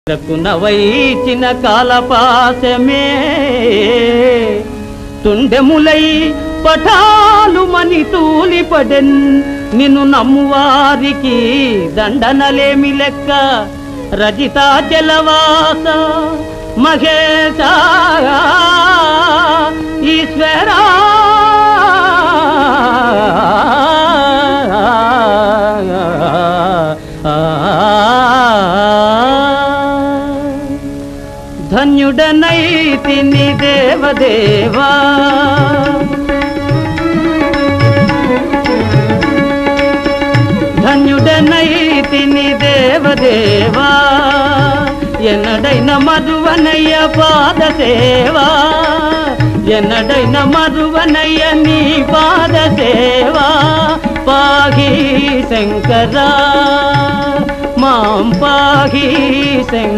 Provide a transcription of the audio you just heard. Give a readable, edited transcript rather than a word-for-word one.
రకునవైచిన కాలపాసమే తుండెములై పఠాలు మని తూలిపడెన్ నిన్ను నమ్మువారికి దండనలేమి లెక్క రజితాచలవాస మహేశ ఈశ్వరా ధన్యుడనైతిని దేవదేవా ధన్యుడనైతిని దేవదేవా ఎన్నడైన మరువనయ్య పాదసేవా ఎన్నడైన మరువనయ్య నీ పాదసేవా పాహి శంకరా మాం పాహి శంకరా